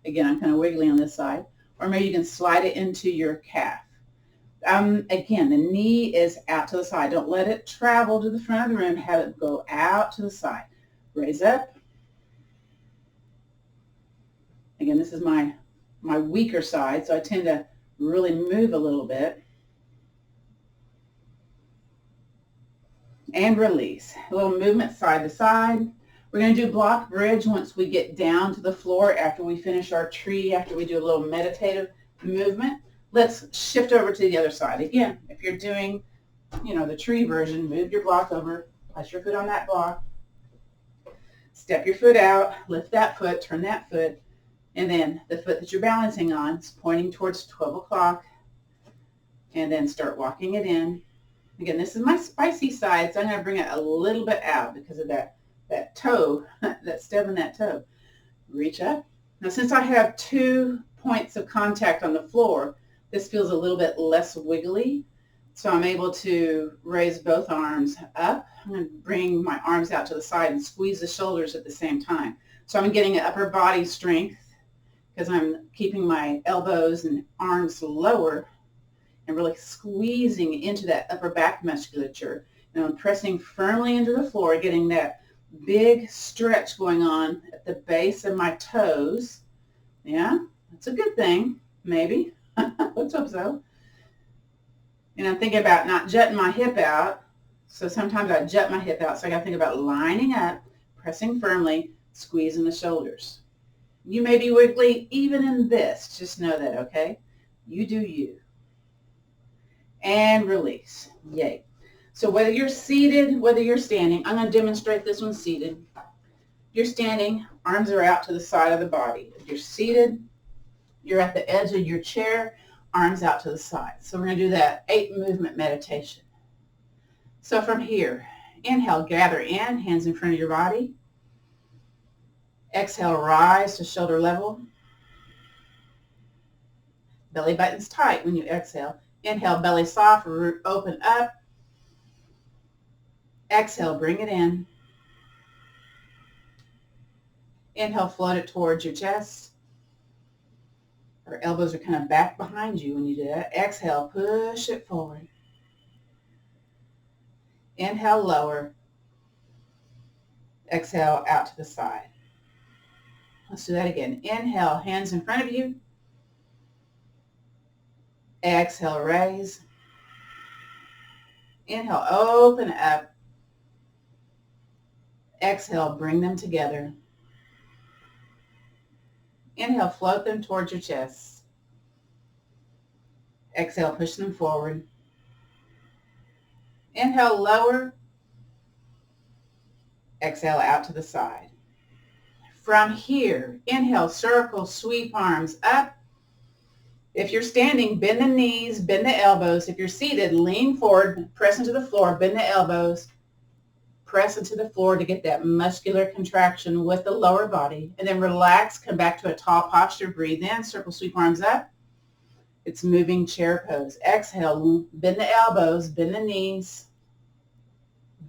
Again, I'm kind of wiggly on this side. Or maybe you can slide it into your calf. Again, the knee is out to the side. Don't let it travel to the front of the room. Have it go out to the side. Raise up. Again, this is my weaker side, so I tend to really move a little bit. And release. A little movement side to side. We're going to do block bridge once we get down to the floor after we finish our tree, after we do a little meditative movement. Let's shift over to the other side. Again, if you're doing, the tree version, move your block over, place your foot on that block, step your foot out, lift that foot, turn that foot, and then the foot that you're balancing on is pointing towards 12 o'clock, and then start walking it in. Again, this is my spicy side, so I'm going to bring it a little bit out because of that toe, that step in that toe. Reach up. Now, since I have 2 points of contact on the floor, this feels a little bit less wiggly, so I'm able to raise both arms up. I'm going to bring my arms out to the side and squeeze the shoulders at the same time. So I'm getting an upper body strength because I'm keeping my elbows and arms lower and really squeezing into that upper back musculature. And I'm pressing firmly into the floor, getting that big stretch going on at the base of my toes. Yeah, that's a good thing, maybe. Let's hope so. And I'm thinking about not jutting my hip out. So sometimes I jut my hip out. So I got to think about lining up, pressing firmly, squeezing the shoulders. You may be wiggly even in this. Just know that, okay? You do you. And release. Yay. So whether you're seated, whether you're standing, I'm going to demonstrate this one seated. If you're standing, arms are out to the side of the body. If you're seated, you're at the edge of your chair, arms out to the side. So we're going to do that 8 movement meditation. So from here, inhale, gather in, hands in front of your body. Exhale, rise to shoulder level. Belly button's tight when you exhale. Inhale, belly soft, root open up. Exhale, bring it in. Inhale, float it towards your chest. Our elbows are kind of back behind you when you do that. Exhale, push it forward. Inhale, lower. Exhale, out to the side. Let's do that again. Inhale, hands in front of you. Exhale, raise. Inhale, open up. Exhale, bring them together. Inhale, float them towards your chest. Exhale, push them forward. Inhale, lower. Exhale, out to the side. From here, inhale, circle, sweep arms up. If you're standing, bend the knees, bend the elbows. If you're seated, lean forward, press into the floor, bend the elbows. Press into the floor to get that muscular contraction with the lower body. And then relax, come back to a tall posture, breathe in, circle, sweep arms up. It's moving chair pose. Exhale, bend the elbows, bend the knees.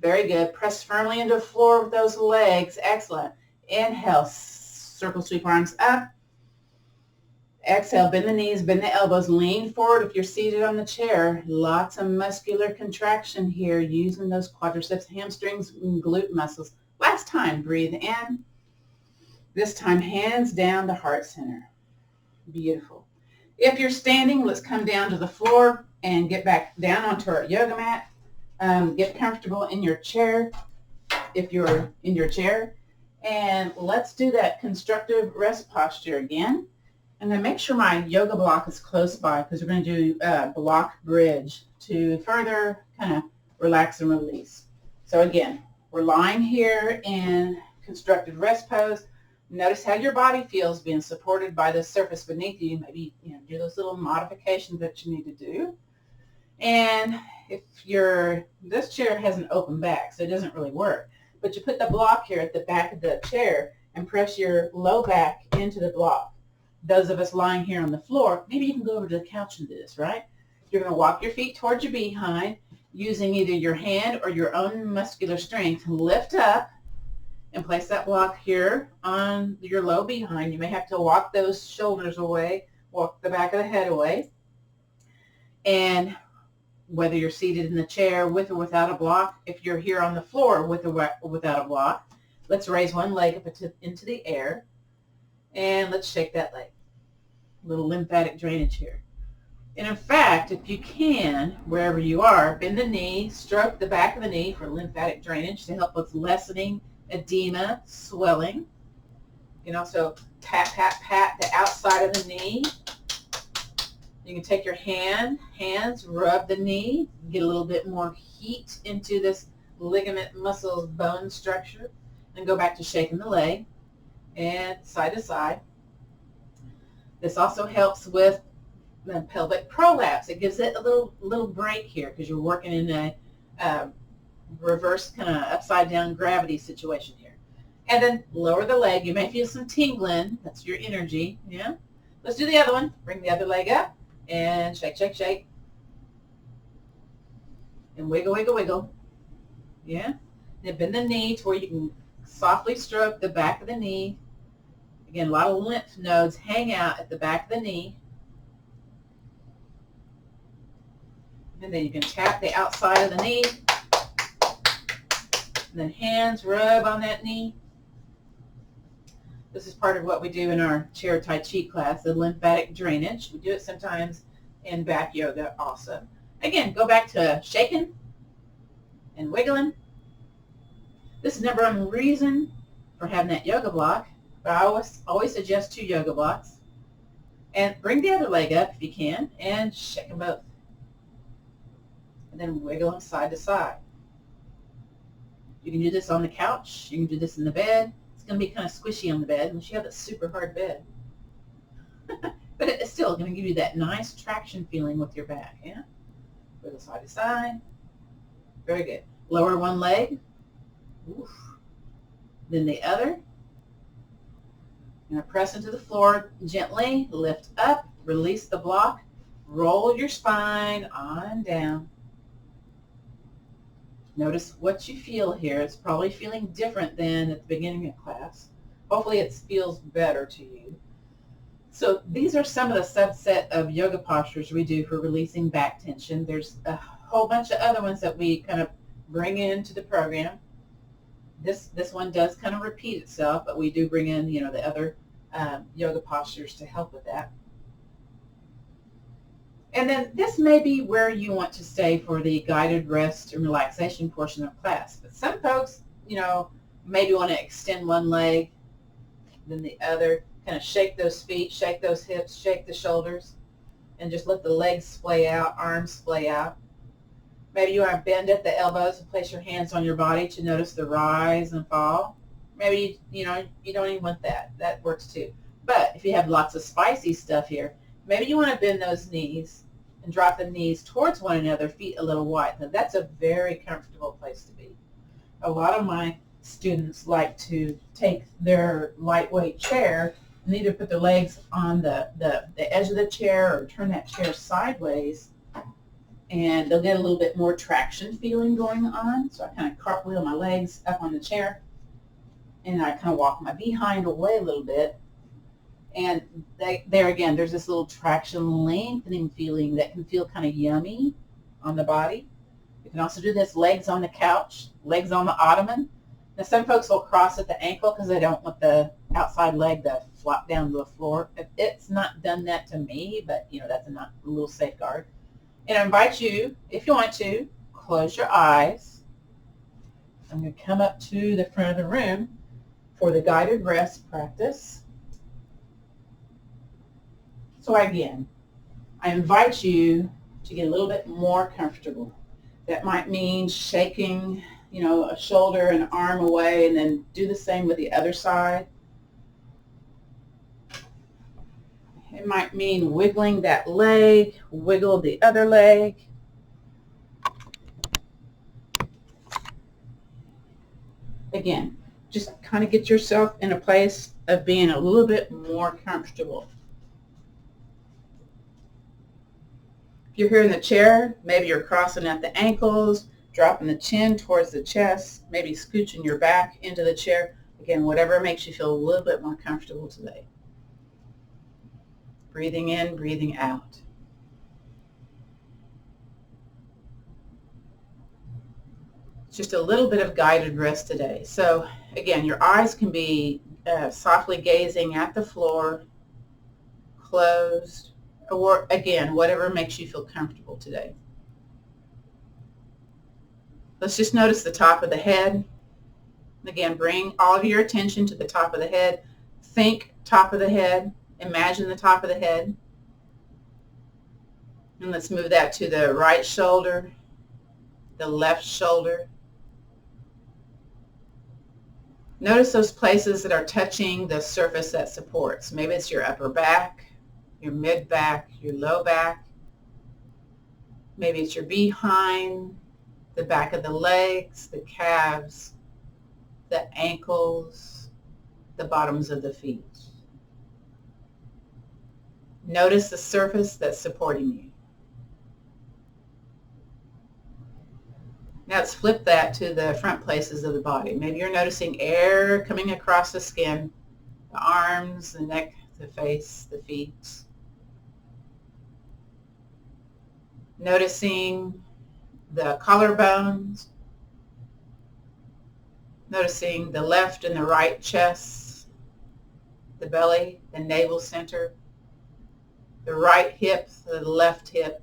Very good. Press firmly into the floor with those legs. Excellent. Inhale, circle, sweep arms up. Exhale, bend the knees, bend the elbows, lean forward if you're seated on the chair. Lots of muscular contraction here using those quadriceps, hamstrings, and glute muscles. Last time, breathe in. This time, hands down to heart center. Beautiful. If you're standing, let's come down to the floor and get back down onto our yoga mat. Get comfortable in your chair. if you're in your chair. And let's do that constructive rest posture again. I'm going to make sure my yoga block is close by because we're going to do a block bridge to further kind of relax and release. So again, we're lying here in constructive rest pose. Notice how your body feels being supported by the surface beneath you. Maybe do those little modifications that you need to do. And if this chair has an open back, so it doesn't really work. But you put the block here at the back of the chair and press your low back into the block. Those of us lying here on the floor, maybe you can go over to the couch and do this, right? You're going to walk your feet towards your behind using either your hand or your own muscular strength. Lift up and place that block here on your low behind. You may have to walk those shoulders away, walk the back of the head away. And whether you're seated in the chair with or without a block, if you're here on the floor with or without a block, let's raise one leg up into the air, and let's shake that leg. A little lymphatic drainage here. And in fact, if you can, wherever you are, bend the knee, stroke the back of the knee for lymphatic drainage to help with lessening edema, swelling. You can also pat the outside of the knee. You can take your hands, rub the knee, get a little bit more heat into this ligament, muscles, bone structure, and go back to shaking the leg and side to side. This also helps with the pelvic prolapse. It gives it a little break here because you're working in a reverse kind of upside down gravity situation here. And then lower the leg. You may feel some tingling. That's your energy. Yeah. Let's do the other one. Bring the other leg up. And shake, shake, shake. And wiggle, wiggle, wiggle. Yeah. Then bend the knee to where you can softly stroke the back of the knee. Again, a lot of lymph nodes hang out at the back of the knee. And then you can tap the outside of the knee. And then hands rub on that knee. This is part of what we do in our chair Tai Chi class, the lymphatic drainage. We do it sometimes in back yoga also. Again, go back to shaking and wiggling. This is number one reason for having that yoga block, but I always suggest 2 yoga blocks. And bring the other leg up if you can and shake them both. And then wiggle them side to side. You can do this on the couch. You can do this in the bed. It's going to be kind of squishy on the bed unless you have that super hard bed. But it's still going to give you that nice traction feeling with your back. Yeah? Wiggle side to side. Very good. Lower one leg. Oof. Then the other. Now press into the floor gently. Lift up. Release the block. Roll your spine on down. Notice what you feel here. It's probably feeling different than at the beginning of class. Hopefully it feels better to you. So these are some of the subset of yoga postures we do for releasing back tension. There's a whole bunch of other ones that we kind of bring into the program. This one does kind of repeat itself, but we do bring in, the other yoga postures to help with that. And then this may be where you want to stay for the guided rest and relaxation portion of class. But some folks, maybe want to extend one leg, then the other, kind of shake those feet, shake those hips, shake the shoulders, and just let the legs splay out, arms splay out. Maybe you want to bend at the elbows and place your hands on your body to notice the rise and fall. Maybe, you don't even want that. That works too. But if you have lots of spicy stuff here, maybe you want to bend those knees and drop the knees towards one another, feet a little wide. Now, that's a very comfortable place to be. A lot of my students like to take their lightweight chair and either put their legs on the edge of the chair or turn that chair sideways, and they'll get a little bit more traction feeling going on. So I kind of cartwheel my legs up on the chair, and I kind of walk my behind away a little bit. And there again, there's this little traction lengthening feeling that can feel kind of yummy on the body. You can also do this legs on the couch, legs on the ottoman. Now some folks will cross at the ankle because they don't want the outside leg to flop down to the floor. It's not done that to me, but that's a little safeguard. And I invite you, if you want to, close your eyes. I'm going to come up to the front of the room for the guided rest practice. So again, I invite you to get a little bit more comfortable. That might mean shaking, a shoulder and arm away, and then do the same with the other side. It might mean wiggling that leg, wiggle the other leg. Again, just kind of get yourself in a place of being a little bit more comfortable. If you're here in the chair, maybe you're crossing at the ankles, dropping the chin towards the chest, maybe scooching your back into the chair. Again, whatever makes you feel a little bit more comfortable today. Breathing in, breathing out. Just a little bit of guided rest today. So again, your eyes can be softly gazing at the floor, closed, or again, whatever makes you feel comfortable today. Let's just notice the top of the head. Again, bring all of your attention to the top of the head. Think top of the head. Imagine the top of the head. And let's move that to the right shoulder, the left shoulder. Notice those places that are touching the surface that supports. Maybe it's your upper back, your mid back, your low back. Maybe it's your behind, the back of the legs, the calves, the ankles, the bottoms of the feet. Notice the surface that's supporting you. Now let's flip that to the front places of the body. Maybe you're noticing air coming across the skin, the arms, the neck, the face, the feet. Noticing the collarbones. Noticing the left and the right chests, the belly, the navel center, the right hip, the left hip,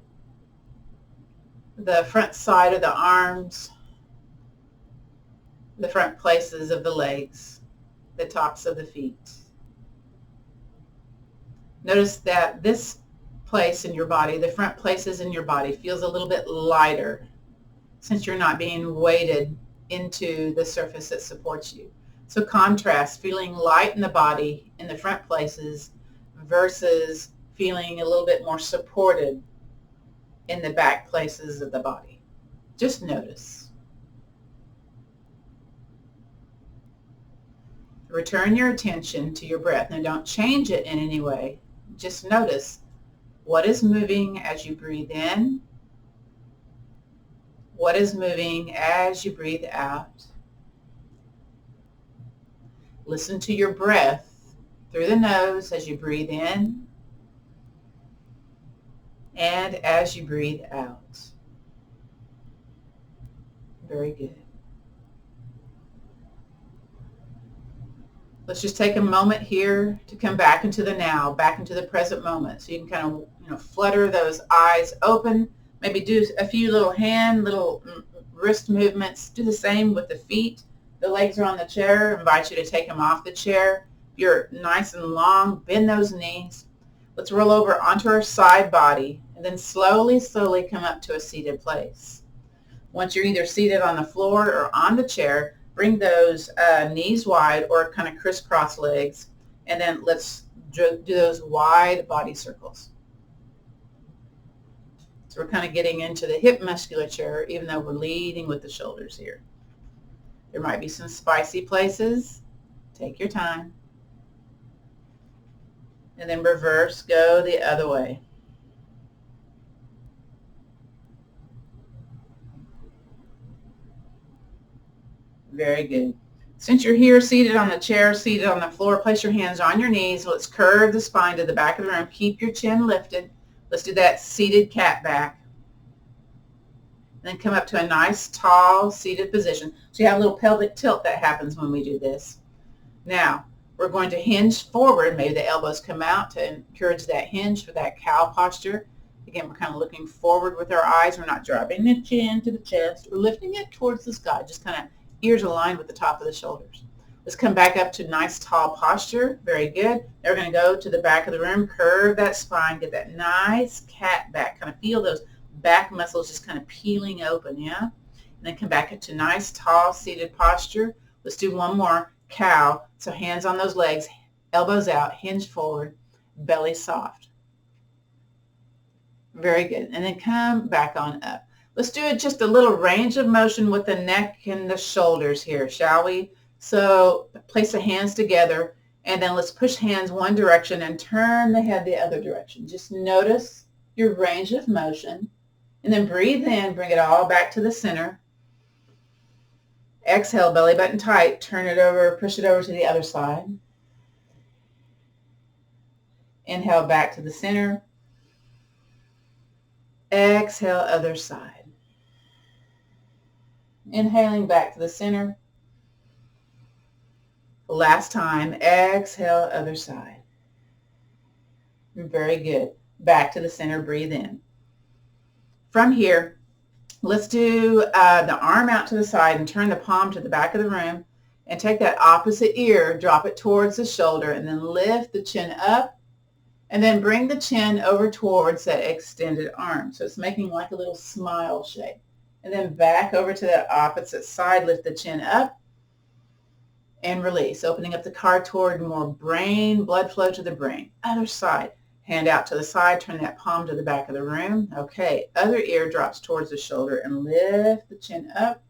the front side of the arms, the front places of the legs, the tops of the feet. Notice that this place in your body, the front places in your body, feels a little bit lighter since you're not being weighted into the surface that supports you. So contrast feeling light in the body in the front places versus feeling a little bit more supported in the back places of the body. Just notice. Return your attention to your breath. Now don't change it in any way. Just notice what is moving as you breathe in, what is moving as you breathe out. Listen to your breath through the nose as you breathe in and as you breathe out. Very good. Let's just take a moment here to come back into the now, back into the present moment. So you can kind of, flutter those eyes open. Maybe do a few little wrist movements. Do the same with the feet. The legs are on the chair. I invite you to take them off the chair. If you're nice and long, bend those knees. Let's roll over onto our side body and then slowly come up to a seated place. Once you're either seated on the floor or on the chair, bring those knees wide or kind of crisscross legs, and then let's do those wide body circles. So we're kind of getting into the hip musculature, even though we're leading with the shoulders here. There might be some spicy places. Take your time. And then reverse, go the other way. Very good. Since you're here seated on the chair, seated on the floor, place your hands on your knees. Let's curve the spine to the back of the room. Keep your chin lifted. Let's do that seated cat back. And then come up to a nice, tall, seated position. So you have a little pelvic tilt that happens when we do this. Now, we're going to hinge forward. Maybe the elbows come out to encourage that hinge for that cow posture. Again, we're kind of looking forward with our eyes. We're not dropping the chin to the chest. We're lifting it towards the sky. Just kind of ears aligned with the top of the shoulders. Let's come back up to nice tall posture. Very good. Now we're going to go to the back of the room, curve that spine, get that nice cat back. Kind of feel those back muscles just kind of peeling open, yeah? And then come back into nice tall seated posture. Let's do one more, cow. So hands on those legs, elbows out, hinge forward, belly soft. Very good. And then come back on up. Let's do it just a little range of motion with the neck and the shoulders here, shall we? So place the hands together, and then let's push hands one direction and turn the head the other direction. Just notice your range of motion, and then breathe in, bring it all back to the center. Exhale, belly button tight, turn it over, push it over to the other side. Inhale back to the center. Exhale, other side. Inhaling back to the center. Last time, exhale, other side. Very good. Back to the center, breathe in. From here, let's do the arm out to the side and turn the palm to the back of the room and take that opposite ear, drop it towards the shoulder, and then lift the chin up and then bring the chin over towards that extended arm. So it's making like a little smile shape. And then back over to that opposite side, lift the chin up and release, opening up the car toward more brain, blood flow to the brain. Other side, hand out to the side, turn that palm to the back of the room. Okay, other ear drops towards the shoulder and lift the chin up.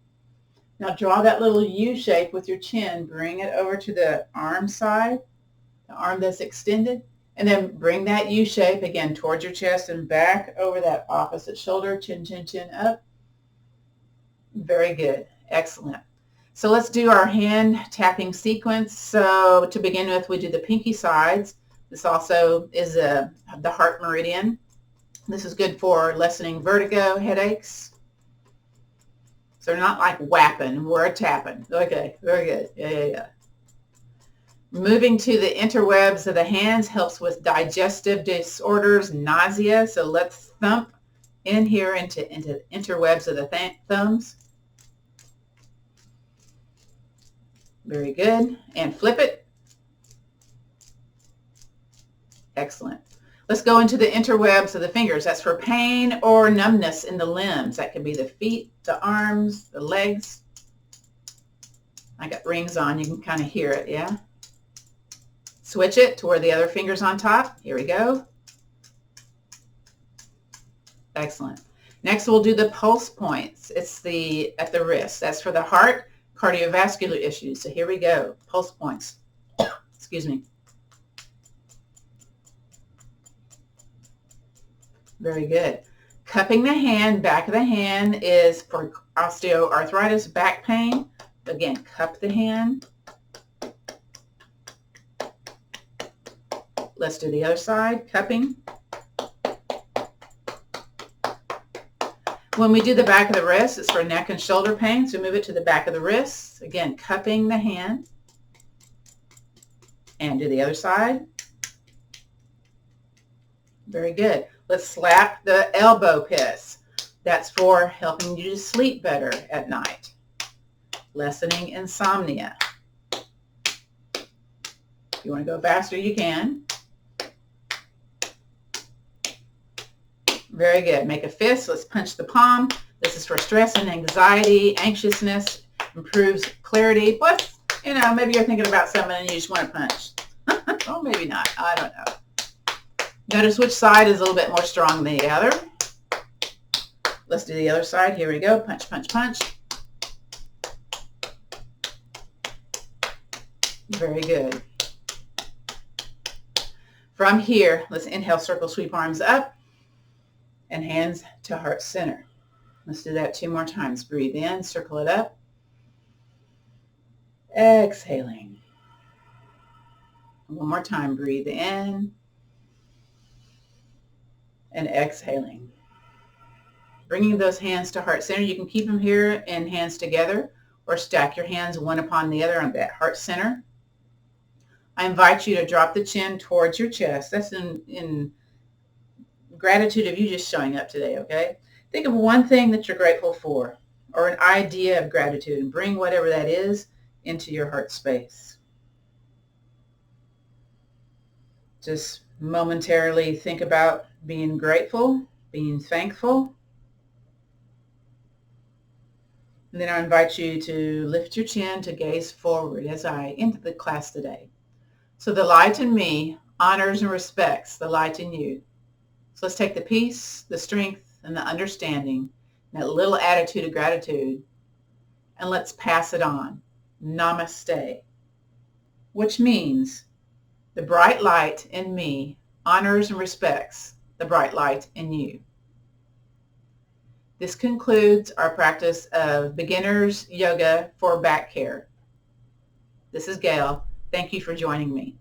Now draw that little U shape with your chin, bring it over to the arm side, the arm that's extended, and then bring that U shape again towards your chest and back over that opposite shoulder, chin, chin, chin up. Very good. Excellent. So let's do our hand tapping sequence. So to begin with, we do the pinky sides. This also is the heart meridian. This is good for lessening vertigo, headaches. So they're not like whapping, we're tapping. Okay, very good. Yeah. Moving to the interwebs of the hands helps with digestive disorders, nausea. So let's thump in here into the interwebs of the thumbs. Very good. And flip it. Excellent. Let's go into the interwebs of the fingers. That's for pain or numbness in the limbs. That could be the feet, the arms, the legs. I got rings on. You can kind of hear it, yeah? Switch it to where the other finger's on top. Here we go. Excellent. Next, we'll do the pulse points. It's at the wrist. That's for the heart, cardiovascular issues. So here we go. Pulse points. Excuse me. Very good. Cupping the hand, back of the hand is for osteoarthritis, back pain. Again, cup the hand. Let's do the other side, cupping. When we do the back of the wrist, it's for neck and shoulder pain, so move it to the back of the wrist. Again, cupping the hand. And do the other side. Very good. Let's slap the elbow pits. That's for helping you to sleep better at night. Lessening insomnia. If you want to go faster, you can. Very good. Make a fist. Let's punch the palm. This is for stress and anxiety, anxiousness, improves clarity. Plus, maybe you're thinking about something and you just want to punch. Or maybe not. I don't know. Notice which side is a little bit more strong than the other. Let's do the other side. Here we go. Punch, punch, punch. Very good. From here, let's inhale, circle, sweep arms up. And hands to heart center. Let's do that 2 more times. Breathe in, circle it up. Exhaling. 1 more time. Breathe in and exhaling. Bringing those hands to heart center. You can keep them here and hands together or stack your hands one upon the other on that heart center. I invite you to drop the chin towards your chest. That's in gratitude of you just showing up today, okay? Think of one thing that you're grateful for or an idea of gratitude, and bring whatever that is into your heart space. Just momentarily think about being grateful, being thankful. And then I invite you to lift your chin to gaze forward as I end the class today. So the light in me honors and respects the light in you. So let's take the peace, the strength, and the understanding, and that little attitude of gratitude, and let's pass it on. Namaste. Which means the bright light in me honors and respects the bright light in you. This concludes our practice of beginner's yoga for back care. This is Gail. Thank you for joining me.